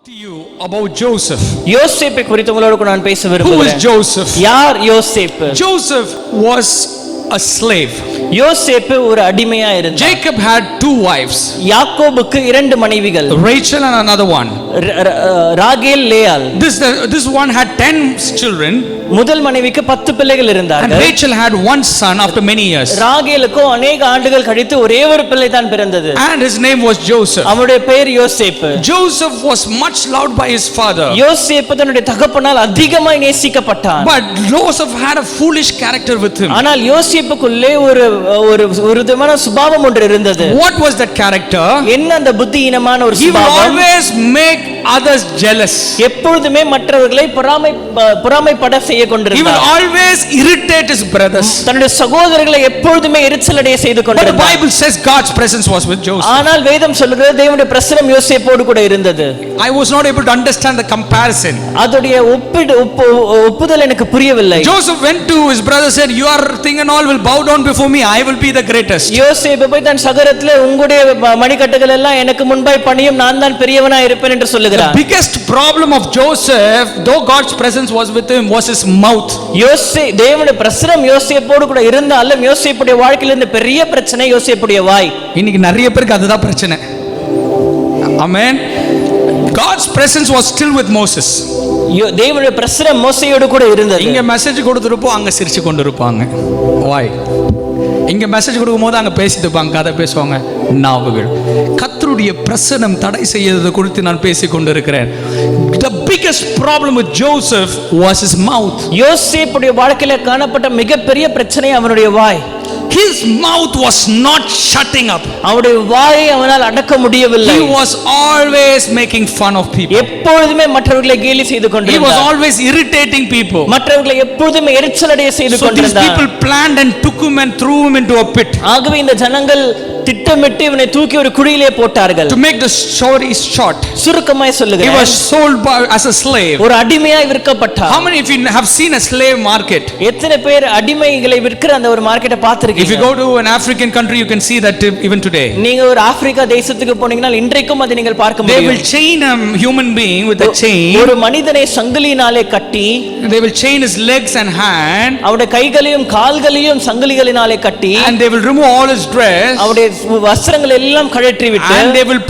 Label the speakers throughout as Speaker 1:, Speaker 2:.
Speaker 1: to you about Joseph.
Speaker 2: யோசேப்பை குறித்து உங்களோடு நான் பேச விரும்புகிறேன்.
Speaker 1: Who is Joseph?
Speaker 2: யார் யோசேப்பு?
Speaker 1: Joseph was a slave.
Speaker 2: யோசேப்பு ஒரு அடிமையா இருந்தார்.
Speaker 1: Jacob had two wives.
Speaker 2: யாக்கோபுக்கு இரண்டு மனைவிகள்.
Speaker 1: Rachel and another one.
Speaker 2: Rachel, லேயாள்.
Speaker 1: This one had 10 children.
Speaker 2: முதல் மனைவிக்கு 10 பிள்ளைகள் இருந்தார்கள்.
Speaker 1: And Rachel had one son after many years.
Speaker 2: ராகேலுக்கு अनेक ஆண்டுகள் கழித்து ஒரே ஒரு பிள்ளை தான் பிறந்தது.
Speaker 1: And his name was Joseph.
Speaker 2: அவருடைய பெயர் யோசேப்பு.
Speaker 1: Joseph was much loved by his father.
Speaker 2: யோசேப்பு தன்னுடைய தகப்பனால் அதிகமாய் நேசிக்கப்பட்டான்.
Speaker 1: But Joseph had a foolish character with him.
Speaker 2: ஆனால் யோசேப்புக்குள்ளே ஒரு விதமான சுபாவம் ஒன்று இருந்தது.
Speaker 1: What was that character?
Speaker 2: என்ன அந்த புத்தியீனமான ஒரு
Speaker 1: He
Speaker 2: சுபாவம்?
Speaker 1: would always make others jealous.
Speaker 2: எப்பொழுதுமே மற்றவர்களை பொறாமைப்பட செய்ய கொண்டிருந்தார்.
Speaker 1: He will always irritate his brothers.
Speaker 2: தன்னுடைய சகோதரர்களை எப்பொழுதுமே எரிச்சலடைய செய்து கொண்டிருந்தார்.
Speaker 1: But the Bible says God's presence was with Joseph.
Speaker 2: ஆனால் வேதம் சொல்கிறது தேவனுடைய பிரசன்னம் யோசேப்போடு கூட இருந்தது.
Speaker 1: I was not able to understand the comparison.
Speaker 2: அதோடைய ஒப்புதல் எனக்கு புரியவில்லை.
Speaker 1: Joseph went to his brother, said, "Your thing and all will bow down before me. I will be the greatest."
Speaker 2: யோசேப்பு போய் தன் சகோதரத்திலே உங்களுடைய மணிக்கட்டுகள் எல்லாம் எனக்கு முன்பாய் பணியும், நான் தான் பெரியவனா இருப்பேன் என்று சொல்லுகிறார்.
Speaker 1: The biggest problem of Joseph, though God's presence was with him, was his mouth.
Speaker 2: தேவனுடைய பிரசன்னம் யோசேப்போடு கூட இருந்தாலும் யோசேப்புடைய வாழ்க்கையில இருந்த பெரிய பிரச்சனை யோசேப்புடைய வாய்.
Speaker 1: இன்னைக்கு நிறைய பேருக்கு அதுதான் பிரச்சனை. Amen. God's presence was still with Moses.
Speaker 2: தேவனுடைய பிரசன்னம் மோசேயோடு கூட இருந்தது.
Speaker 1: இங்க மெசேஜ் கொடுத்திருப்போம், அங்க சிரிச்சு கொண்டிருப்பாங்க. Why? இங்க மெசேஜ் கொடுக்கும்போது அங்க பேசிட்டு இருப்பாங்க, கதை பேசுவாங்க, நாவுகள். கர்த்தருடைய பிரசன்னம் தடை செய்யறது குறித்து நான் பேசிக் கொண்டிருக்கிறேன். The biggest problem with Joseph was his mouth.
Speaker 2: யோசேப்புடைய வாழ்க்கையில காணப்பட்ட மிகப்பெரிய பிரச்சனை அவனுடைய வாய்.
Speaker 1: His mouth was not shutting up.
Speaker 2: அவருடைய வாயை அவனால் அடக்க முடியவில்லை.
Speaker 1: He was always making fun of people.
Speaker 2: எப்பொழுதுமே மற்றவர்களை கேலி செய்து கொண்டிருந்தார்.
Speaker 1: He was always irritating people.
Speaker 2: மற்றவர்களை எப்பொழுதுமே எரிச்சலடைய செய்து கொண்டிருந்தார்.
Speaker 1: So these people planned and took him and threw him into a pit.
Speaker 2: ஆகவே இந்த ஜனங்கள் திட்டமிட்டு இவனை தூக்கி ஒரு குழியிலே போட்டார்கள்.
Speaker 1: To make the story short,
Speaker 2: சுருக்கமாய் சொல்லுகிறேன்,
Speaker 1: he was sold as a slave.
Speaker 2: ஒரு அடிமையாய் விற்கப்பட்டார்.
Speaker 1: How many of you have seen a slave market?
Speaker 2: எத்தனை பேர் அடிமைகளை விற்கிற அந்த ஒரு மார்க்கெட்டை பார்த்திருக்கீங்க?
Speaker 1: If you go to an African country, you can see that even today.
Speaker 2: நீங்க ஒரு ஆப்பிரிக்கா தேசத்துக்கு போனீங்கன்னா இன்றைக்கும் அதை நீங்கள் பார்க்க முடியும்.
Speaker 1: They will chain a human being with a chain.
Speaker 2: ஒரு மனிதனை சங்கிலியினாலே கட்டி,
Speaker 1: they will chain his legs and hand.
Speaker 2: அவருடைய கைகளையும் கால்களையும் சங்கிலிகளினாலே கட்டி,
Speaker 1: and they will remove all his dress.
Speaker 2: அவருடைய வஸ்திரங்கள் எல்லாம் கழற்றி விட்டு,
Speaker 1: and they will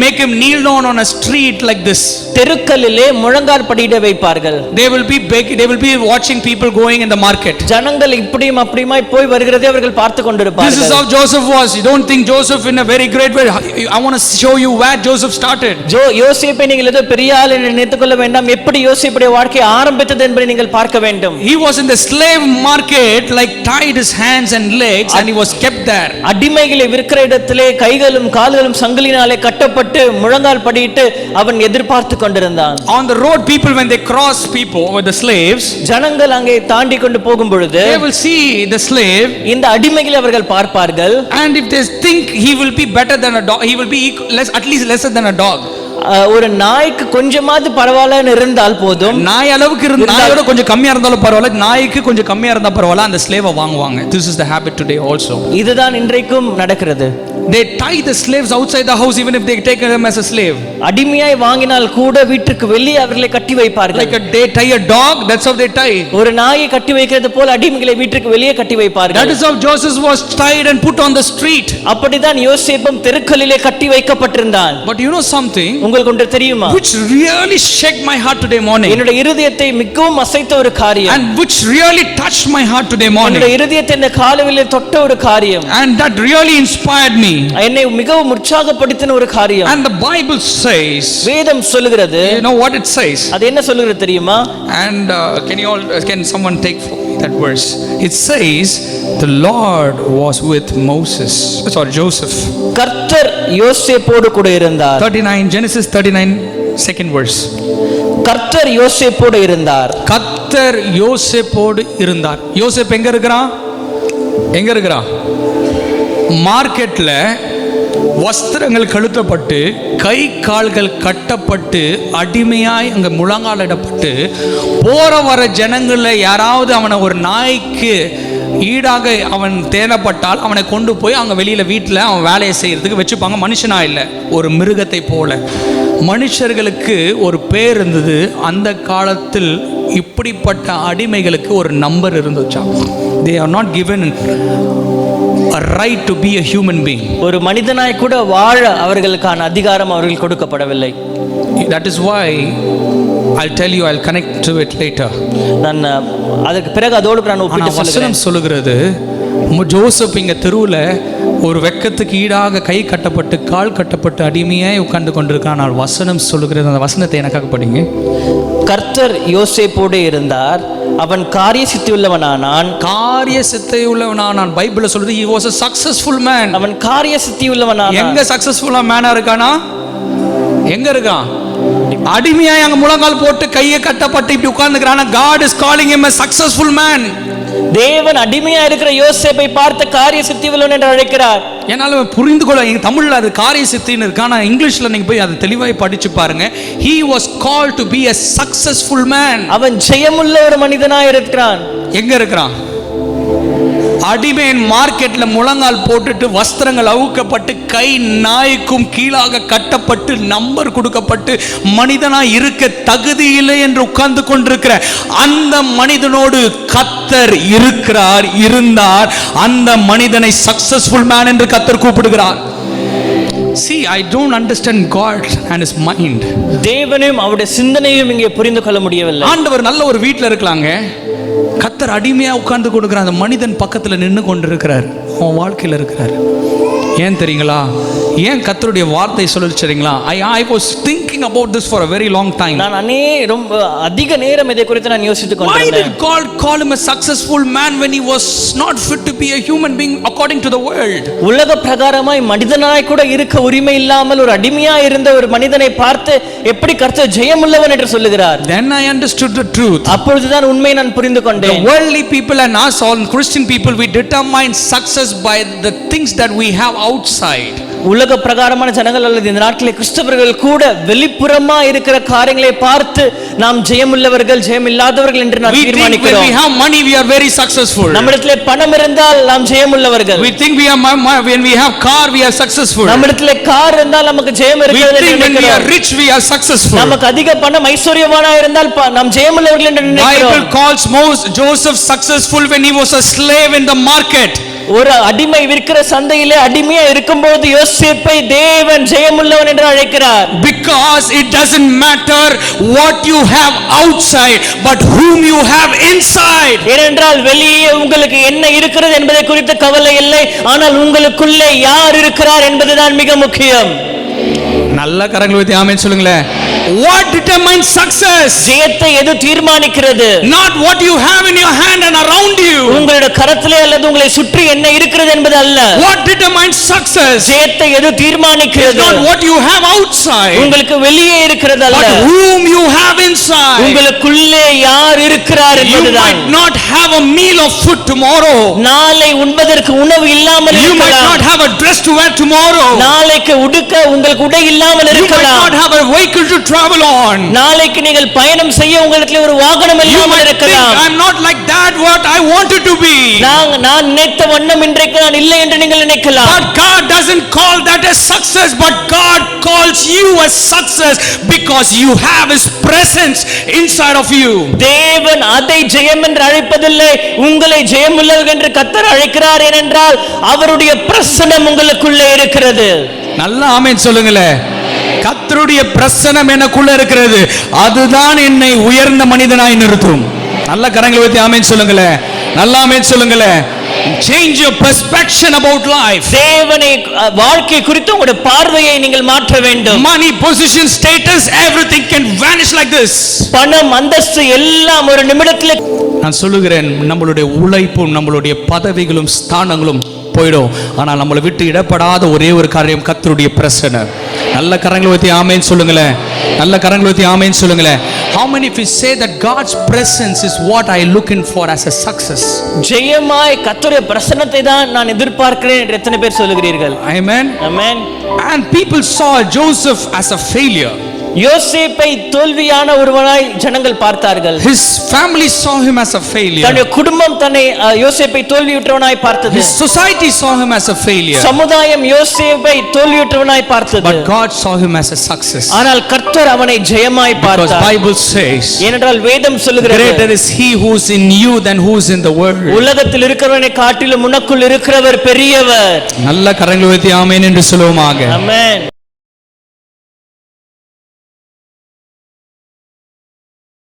Speaker 1: make him kneel down on a street like this.
Speaker 2: தெருக்களிலே முழங்கால் படியிட வைப்பார்கள்.
Speaker 1: They will be watching people going in the market.
Speaker 2: ஜனங்கள் இப்படியும் அப்படியுமாய் போய் வருகிறதை அவர்கள் பார்த்து கொண்டிருப்பார்கள்.
Speaker 1: This is how Joseph was. You don't think Joseph in a very great way. I want to show you where Joseph started.
Speaker 2: யோசேப்பை நீங்கள் ஏதோ பெரிய ஆள் என்று நினைத்துக் கொள்ள வேண்டாம். எப்படி யோசேப்புடைய வாழ்க்கை ஆரம்பித்தது என்பதை நீங்கள் பார்க்க வேண்டும்.
Speaker 1: He was in the slave market, like tied his hands and legs, and he was kept there.
Speaker 2: அடிமைகளை விற்கிற இடத்திலே கைகளும் கால்களும் சங்கிலினாலே கட்டப்பட்டு முழங்கால் படியிட்டு அவன் எதிர்பார்த்து கொண்டிருந்தான்.
Speaker 1: On the road, people when they cross people with the slaves,
Speaker 2: ஜனங்கள் அங்கே தாண்டி கொண்டு போகும் பொழுது
Speaker 1: they will see the slave,
Speaker 2: இந்த அடிமைகளை அவர்கள் பார்ப்பார்கள்.
Speaker 1: and if they think he will be better than a dog, he will be at least lesser than a dog.
Speaker 2: ஒரு நாய்க்கு கொஞ்சமாவது பரவாயில்லன்னு இருந்தால் போதும்,
Speaker 1: நாய் அளவுக்கு நாயோட கொஞ்சம் கம்மியா இருந்தாலும் பரவாயில்ல, நாய்க்கு கொஞ்சம் கம்மியா இருந்தா பரவாயில்ல, அந்த ஸ்லேவை வாங்குவாங்க. This is the habit today also.
Speaker 2: இதுதான் இன்றைக்கும் நடக்கிறது.
Speaker 1: They tie the slaves outside the house even if they take them as a slave.
Speaker 2: அடிமையாய் வாங்கினால் கூட வீட்டுக்கு வெளியே அவர்களை கட்டி வைப்பார்கள்.
Speaker 1: Like they tie a dog, that's how they tie.
Speaker 2: ஒரு நாயை கட்டி வைக்கிறது போல அடிமைகளை வீட்டுக்கு வெளியே கட்டி வைப்பார்கள்.
Speaker 1: That is how Joseph was tied and put on the street.
Speaker 2: அப்படிதான் யோசேப்பும் தெருக்களிலே கட்டி வைக்கப்பட்டிருந்தான்.
Speaker 1: But you know something?
Speaker 2: உங்களுக்கு ஒன்று தெரியுமா?
Speaker 1: Which really shook my heart today morning.
Speaker 2: என்னுடைய இருதயத்தை மிகவும் அசைத்த ஒரு காரியம்.
Speaker 1: And which really touched my heart today morning.
Speaker 2: என்னுடைய இருதயத்தை இந்த காலையிலே தொட்ட ஒரு காரியம்.
Speaker 1: And that really inspired me.
Speaker 2: என்னை மிகவும் உற்சாகப்படுத்தின ஒரு காரியம்.
Speaker 1: And the Bible says,
Speaker 2: வேதம் சொல்லுகிறது,
Speaker 1: you know what it says?
Speaker 2: அது என்ன சொல்லுகிறது தெரியுமா?
Speaker 1: And can someone take that verse? It says the Lord was with Joseph.
Speaker 2: கர்த்தர் யோசேப்போடு கூட இருந்தார்.
Speaker 1: Genesis 39 second verse.
Speaker 2: கர்த்தர் யோசேப்போடு இருந்தார்.
Speaker 1: கர்த்தர் யோசேப்போடு இருந்தார். யோசேப் எங்க இருக்கிறான்? மார்க்கெட்ல வஸ்திரங்கள் கழுத்தப்பட்டு கை கால்கள் கட்டப்பட்டு அடிமையாய் அங்க முழங்காலிடப்பட்டு போற வர ஜனங்கள்ல யாராவது அவனை ஒரு நாய்க்கு ஈடாக அவன் தேடப்பட்டால் அவனை கொண்டு போய் அங்கே வெளியில் வீட்டில் அவன் வேலையை செய்கிறதுக்கு வச்சுப்பாங்க. மனுஷனா இல்லை, ஒரு மிருகத்தை போல. மனுஷர்களுக்கு ஒரு பேர் இருந்தது. அந்த காலத்தில் இப்படிப்பட்ட அடிமைகளுக்கு ஒரு நம்பர் இருந்துச்சா. they are not given a right to be a human being.
Speaker 2: ஒரு மனிதனாய் கூட வாழ அவர்களுக்கான அதிகாரம் அவர்கள் கொடுக்கப்படவில்லை.
Speaker 1: That is why I'll tell you, I'll connect to it later.
Speaker 2: நான் அதுக்கு பிறகு அதோடு நான் ஒப்பிட்டு
Speaker 1: வசனம் சொல்லுகிறது, ஜோசப் இங்க தெருவில் ஒரு வெக்கத்துக்கு ஈடாக கை கட்டப்பட்டு கால் கட்டப்பட்டு அடிமையாய் உட்கார்ந்து கொண்டிருக்கான். ஆனால் வசனம் சொல்லுகிறது, அந்த வசனத்தை எனக்காக படிங்க.
Speaker 2: கர்த்தர் யோசேப்போடு இருந்தார், அவன் காரிய சித்தி உள்ளவனானான்.
Speaker 1: காரிய சித்தி உள்ளவனானான். பைபிள்ல சொல்லுது he was a successful man.
Speaker 2: அவன் காரிய சித்தி உள்ளவனானான்.
Speaker 1: எங்க சக்சஸ்ஃபுல்லா மேனா இருக்கானா? எங்க இருக்கான்? அடிமையாய் அங்க முழங்கால் போட்டு கையை கட்டப்பட்டு இப்படி உட்கார்ந்துக்கிறானா. God is calling him a successful man.
Speaker 2: தேவன் அடிமையா இருக்கிற யோசேப்பை பார்த்து காரிய சித்தி உள்ளவன் என்று அழைக்கிறார்.
Speaker 1: என்னால புரிந்து கொள்ள, தமிழ்ல அது காரிய சித்தின்னு இருக்கு, ஆனா இங்கிலீஷ்ல நீங்க போய் அதை தெளிவாய் படிச்சு பாருங்க. He was called to be a successful man.
Speaker 2: அவன் ஜெயமுள்ள ஒரு மனிதனாய் இருக்கிறான்.
Speaker 1: எங்க இருக்கிறான்? அடிமையின் மார்க்கெட்ல முழங்கால் போட்டுட்டு வஸ்திரங்கள் அவுக்கப்பட்டு கை நாய்க்கும் கீழாக கட்டப்பட்டு நம்பர் கொடுக்கப்பட்டு மனிதனா இருக்க தகுதி இல்லை என்று உட்கார்ந்து கொண்டிருக்கிற அந்த மனிதனோடு கர்த்தர் இருக்கிறார், இருந்தார். அந்த மனிதனை சக்சஸ்ஃபுல் மேன் என்று கர்த்தர் கூப்பிடுகிறார். See, I don't understand God and his mind.
Speaker 2: தேவனையும் அவருடைய சிந்தனையும் இங்கே புரிந்து கொள்ள முடியவில்லை.
Speaker 1: ஆண்டவர் நல்ல ஒரு வீட்டில் இருக்கலாங்க, கர்த்தர் அடிமையா உட்கார்ந்து கொடுக்குற அந்த மனிதன் பக்கத்தில் நின்று கொண்டு இருக்கிறார், அவன் வாழ்க்கையில் இருக்கிறார். ஏன் தெரியுங்களா? ஏன் கர்த்தருடைய வார்த்தை சொல்லுச்சு தெரியுங்களா? I was thinking about this for a very long time.
Speaker 2: நான் ரொம்ப அதிக நேரம் இதை குறித்து நான் யோசித்துக் கொண்டிருந்தேன்.
Speaker 1: Why did God call him a successful man when he was not fit to be a human being according to the world?
Speaker 2: உலக பிரகாரமாய் மனிதனாய் கூட இருக்க உரிமை இல்லாமல் ஒரு அடிமையாய் இருந்த ஒரு மனிதனை பார்த்து எப்படி கர்த்தர் ஜெயமுள்ளவன் என்று சொல்லுகிறார்?
Speaker 1: Then I understood the truth.
Speaker 2: அப்பொழுதுதான் உண்மையை நான் புரிந்து கொண்டேன்.
Speaker 1: The worldly people and us, all Christian people, we determine success by the things that we have outside.
Speaker 2: உலக பிரகாரமான ஜனங்கள் அல்லது இந்த நாட்டிலே கிறிஸ்தவர்கள் கூட வெளிப்புறமா இருக்கிற காரியங்களை பார்த்து நாம் ஜெயமுள்ளவர்கள் ஜெயமில்லாதவர்கள் என்று நாம் தீர்மானிக்கிறோம்.
Speaker 1: When we have money we are very successful.
Speaker 2: நம்மிடத்திலே பணம் இருந்தால் நாம் ஜெயமுள்ளவர்கள்.
Speaker 1: We think when we have car we are successful.
Speaker 2: நம்மிடத்திலே கார் இருந்தால் நமக்கு ஜெயம் இருக்கிறது என்று நினைக்கிறோம்.
Speaker 1: When we are rich we are successful.
Speaker 2: நமக்கு அதிக பணம் ஐஸ்வரியவானா இருந்தால் நாம் ஜெயமுள்ளவர்கள் என்று நினைக்கிறோம்.
Speaker 1: Bible calls Joseph successful when he was a slave in the market.
Speaker 2: ஒரு அடிமை விற்கிற சந்தையிலே அடிமையா இருக்கும்போது யோசேப்பை தேவன் ஜெயமுள்ளவன் என்று அழைக்கிறார்.
Speaker 1: Because it doesn't matter what you have outside but whom you have inside.
Speaker 2: ஏனென்றால் வெளியே உங்களுக்கு என்ன இருக்கிறது என்பதை குறித்து கவலை இல்லை, ஆனால் உங்களுக்குள்ளே யார் இருக்கிறார் என்பதுதான் மிக முக்கியம்.
Speaker 1: நல்ல கரங்களை வைத்து ஆமென் சொல்லுங்களேன். What determines success?
Speaker 2: ஜெயத்தை எது தீர்மானிக்கிறது?
Speaker 1: Not what you have in your hand and around you.
Speaker 2: உங்களுடைய கரத்திலே அல்லது உங்களை சுற்றி என்ன இருக்கிறது என்பது அல்ல.
Speaker 1: What determines success?
Speaker 2: ஜெயத்தை எது தீர்மானிக்கிறது?
Speaker 1: Not what you have outside.
Speaker 2: உங்களுக்கு வெளியே இருக்கிறது அல்ல,
Speaker 1: but whom you have inside.
Speaker 2: உங்களுக்குள்ளே யார் இருக்கிறார் என்பதுதான்.
Speaker 1: You might not have a meal of food tomorrow.
Speaker 2: நாளை உண்பதற்கு உணவு இல்லாமல் இருக்கலாம்.
Speaker 1: You might not have a dress to wear tomorrow.
Speaker 2: நாளைக்கு உடுக்க உங்களுக்கு உடை இல்லாமல் இருக்கலாம்.
Speaker 1: You might not have a vehicle to travel on.
Speaker 2: நாளைக்கு நீங்கள் பயணம் செய்ய உங்களுக்கு ஒரு வாகனம் இல்லாமல் இருக்கலாம்.
Speaker 1: I'm not like that what I wanted to be.
Speaker 2: நான் நினைத்த வண்ணம் இன்றைக்கு நான் இல்லை என்று நீங்கள் நினைக்கலாம்.
Speaker 1: But God doesn't call that as success, but God calls you as success because you have his presence inside of you.
Speaker 2: தேவன் அதை ஜெயம் என்று அழைப்பதில்லை, உங்களை ஜெயமுள்ளவர்கள் என்று கர்த்தர் அழைக்கிறார். ஏனென்றால் அவருடைய பிரசன்னம் உங்களுக்குள்ளே இருக்கிறது.
Speaker 1: நல்ல ஆமென் சொல்லுங்களேன். கர்த்தருடைய பிரசன்னம் எனக்குள்ள இருக்கிறது, அதுதான் என்னை உயர்ந்த மனிதனாய் நிறுத்தும். நல்ல கரங்களை வைத்து ஆமென் சொல்லுங்களேன். நல்ல ஆமென் சொல்லுங்களேன். Change your perception about life.
Speaker 2: தேவனை வாழ்க்கை குறித்து உங்களுடைய பார்வையை நீங்கள் மாற்ற வேண்டும்.
Speaker 1: Money, position, status, everything can vanish like this.
Speaker 2: பணம், அந்தஸ்து எல்லாம் ஒரு நிமிடத்தில்.
Speaker 1: நான் சொல்லுகிறேன், நம்மளுடைய உழைப்பும் நம்மளுடைய பதவிகளும் ஸ்தானங்களும் போய்டும், ஆனால் நம்மளை விட்டு இடப்படாத ஒரே ஒரு காரியம் கர்த்தருடைய பிரசன்னம். நல்ல கரங்களை வைத்து ஆமென் சொல்லுங்களேன். நல்ல கரங்களை வைத்து ஆமென் சொல்லுங்களேன். How many of you say that God's presence is what I looking for as a success?
Speaker 2: ஜெயமாய் கர்த்தருடைய பிரசன்னத்தை தான் நான் எதிர்பார்க்கிறேன் என்று எத்தனை பேர் சொல்லுகிறீர்கள்?
Speaker 1: Amen.
Speaker 2: Amen.
Speaker 1: And people saw Joseph as a failure.
Speaker 2: யோசேப்பை தோல்வியான ஒருவனாய் ஜனங்கள் பார்த்தார்கள்.
Speaker 1: His family saw him as a failure.
Speaker 2: தன்னுடைய குடும்பம் தன்னை யோசேப்பை தோல்வியுற்றவனாய் பார்த்தது.
Speaker 1: His society saw him as a failure.
Speaker 2: சமுதாயம் யோசேப்பை தோல்வியுற்றவனாய் பார்த்தது.
Speaker 1: But God saw him as a success.
Speaker 2: ஆனால் கர்த்தர் அவனை ஜெயமாய் பார்த்தார்.
Speaker 1: Because Bible says,
Speaker 2: ஏனென்றால் வேதம் சொல்லுகிறது,
Speaker 1: greater is he who is in you than who is in the world.
Speaker 2: உலகத்தில் இருக்கிறவனை காட்டிலும் உனக்குள் இருக்கிறவர் பெரியவர்.
Speaker 1: நல்ல கரங்களை உயர்த்தி ஆமென் என்று சொல்லுவோமாக.
Speaker 2: ஆமென்.